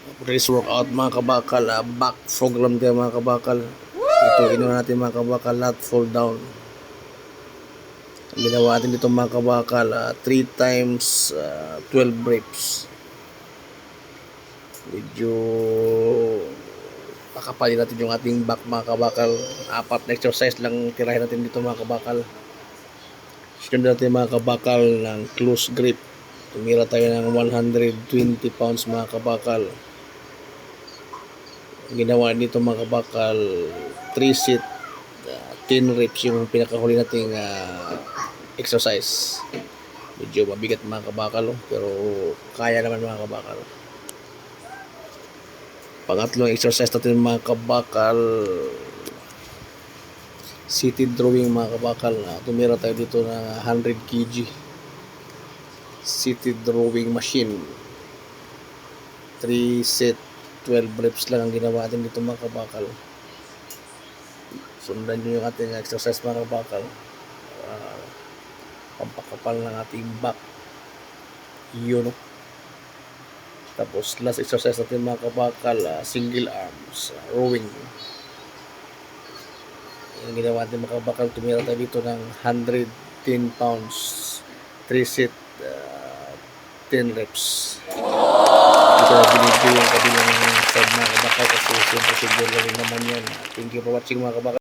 Race workout mga kabakal, back program kayo mga kabakal. Ito inunan natin mga kabakal, lat fall down. Ang ginawa natin dito mga kabakal, 3 times 12 reps. Medyo pakapalin natin yung ating back mga kabakal. 4 na exercise lang tirahin natin dito mga kabakal. Sunod natin mga kabakal ng close grip. Tumira tayo ng 120 pounds mga kabakal. Ginawa dito mga kabakal, 3 set 10 reps yung pinakahuli nating exercise. Medyo mabigat mga kabakal, pero kaya naman mga kabakal. Pangatlong exercise natin mga kabakal, seated drawing mga kabakal. Tumira tayo dito ng 100 kg seated drawing machine. 3 set 12 reps lang ang ginawa natin dito mga kabakal. Sundan nyo yung ating exercise mga kabakal. Pampakapal ng ating back. Yun. Tapos last exercise natin mga kabakal, single arms, rowing. Yung ginawa natin mga kabakal, tumira tayo dito ng 110 pounds, 3 set 10 reps. Ito na binigay yung kabilang side mga kabakal kasi simple lang naman yan. Thank you for watching mga kabakal.